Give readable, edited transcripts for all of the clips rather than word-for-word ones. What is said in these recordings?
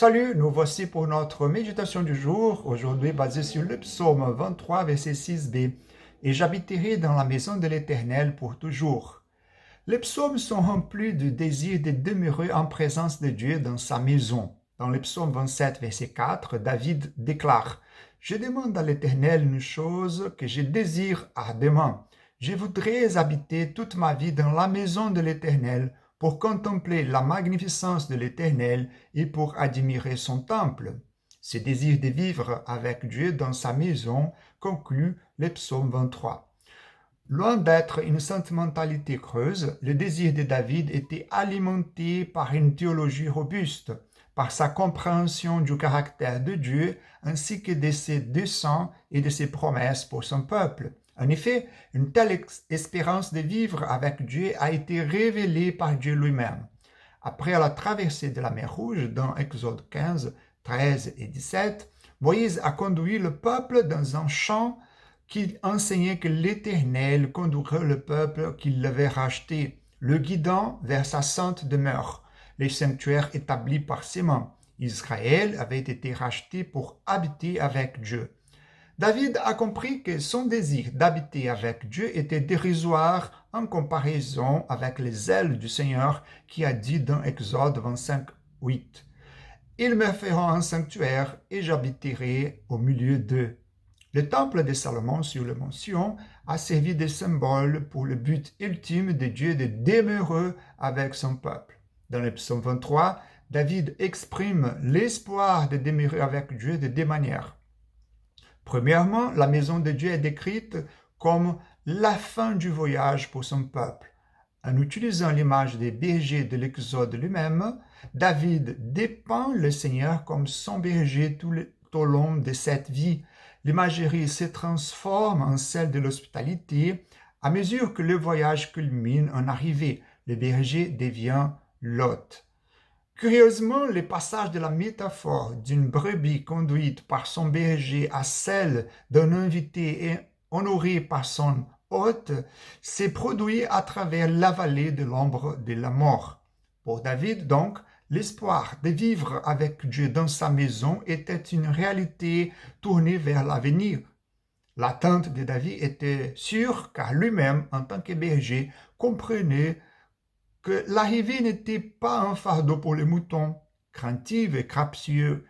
Salut, nous voici pour notre méditation du jour, aujourd'hui basée sur le psaume 23, verset 6b. Et j'habiterai dans la maison de l'Éternel pour toujours. Les psaumes sont remplis du désir de demeurer en présence de Dieu dans sa maison. Dans le psaume 27, verset 4, David déclare « Je demande à l'Éternel une chose que je désire ardemment. Je voudrais habiter toute ma vie dans la maison de l'Éternel pour contempler la magnificence de l'Éternel et pour admirer son temple. » Ce désir de vivre avec Dieu dans sa maison conclut le psaume 23. Loin d'être une sentimentalité creuse, le désir de David était alimenté par une théologie robuste, par sa compréhension du caractère de Dieu ainsi que de ses desseins et de ses promesses pour son peuple. En effet, une telle espérance de vivre avec Dieu a été révélée par Dieu lui-même. Après la traversée de la mer Rouge dans Exode 15, 13 et 17, Moïse a conduit le peuple dans un champ qui enseignait que l'Éternel conduirait le peuple qu'il l'avait racheté, le guidant vers sa sainte demeure, les sanctuaires établis par ses mains. Israël avait été racheté pour habiter avec Dieu. David a compris que son désir d'habiter avec Dieu était dérisoire en comparaison avec les ailes du Seigneur qui a dit dans Exode 25, 8 « Ils me feront un sanctuaire et j'habiterai au milieu d'eux. » Le temple de Salomon sur le mention a servi de symbole pour le but ultime de Dieu de demeurer avec son peuple. Dans le psaume 23, David exprime l'espoir de demeurer avec Dieu de deux manières. Premièrement, la maison de Dieu est décrite comme la fin du voyage pour son peuple. En utilisant l'image des bergers de l'Exode lui-même, David dépeint le Seigneur comme son berger tout au long de cette vie. L'imagerie se transforme en celle de l'hospitalité à mesure que le voyage culmine en arrivée. Le berger devient l'hôte. Curieusement, le passage de la métaphore d'une brebis conduite par son berger à celle d'un invité et honoré par son hôte s'est produit à travers la vallée de l'ombre de la mort. Pour David, donc, l'espoir de vivre avec Dieu dans sa maison était une réalité tournée vers l'avenir. L'attente de David était sûre car lui-même, en tant que berger, comprenait que l'arrivée n'était pas un fardeau pour les moutons, craintifs et captieux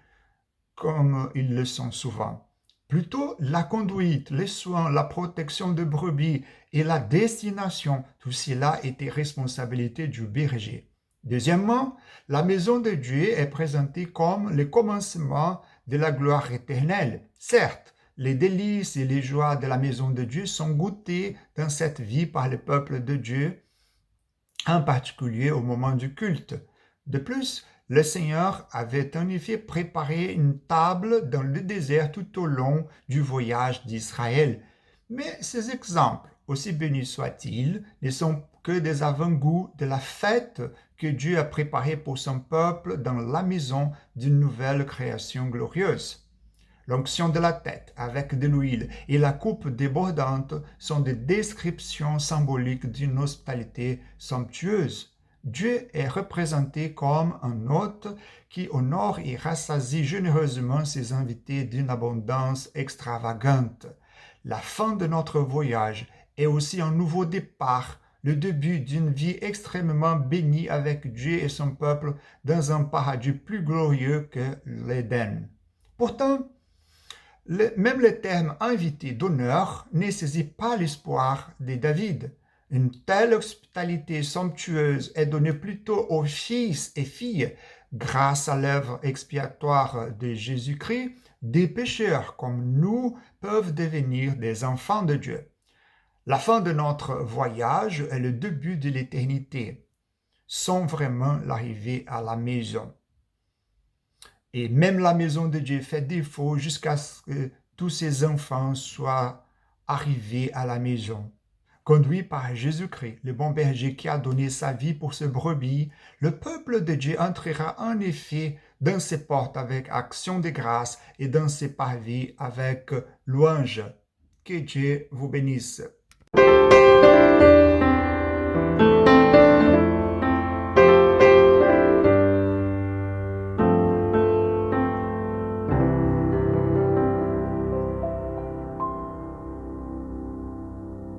comme ils le sont souvent. Plutôt, la conduite, les soins, la protection de brebis et la destination, tout cela était responsabilité du berger. Deuxièmement, la maison de Dieu est présentée comme le commencement de la gloire éternelle. Certes, les délices et les joies de la maison de Dieu sont goûtées dans cette vie par le peuple de Dieu, en particulier au moment du culte. De plus, le Seigneur avait en effet préparé une table dans le désert tout au long du voyage d'Israël. Mais ces exemples, aussi bénis soient-ils, ne sont que des avant-goûts de la fête que Dieu a préparée pour son peuple dans la maison d'une nouvelle création glorieuse. L'onction de la tête avec de l'huile et la coupe débordante sont des descriptions symboliques d'une hospitalité somptueuse. Dieu est représenté comme un hôte qui honore et rassasie généreusement ses invités d'une abondance extravagante. La fin de notre voyage est aussi un nouveau départ, le début d'une vie extrêmement bénie avec Dieu et son peuple dans un paradis plus glorieux que l'Éden. Pourtant, même le terme « invité d'honneur » ne saisit pas l'espoir de David. Une telle hospitalité somptueuse est donnée plutôt aux fils et filles, grâce à l'œuvre expiatoire de Jésus-Christ, des pécheurs comme nous peuvent devenir des enfants de Dieu. La fin de notre voyage est le début de l'éternité, sans vraiment l'arrivée à la maison. Et même la maison de Dieu fait défaut jusqu'à ce que tous ses enfants soient arrivés à la maison. Conduit par Jésus-Christ, le bon berger qui a donné sa vie pour ce brebis, le peuple de Dieu entrera en effet dans ses portes avec action de grâce et dans ses parvis avec louange. Que Dieu vous bénisse.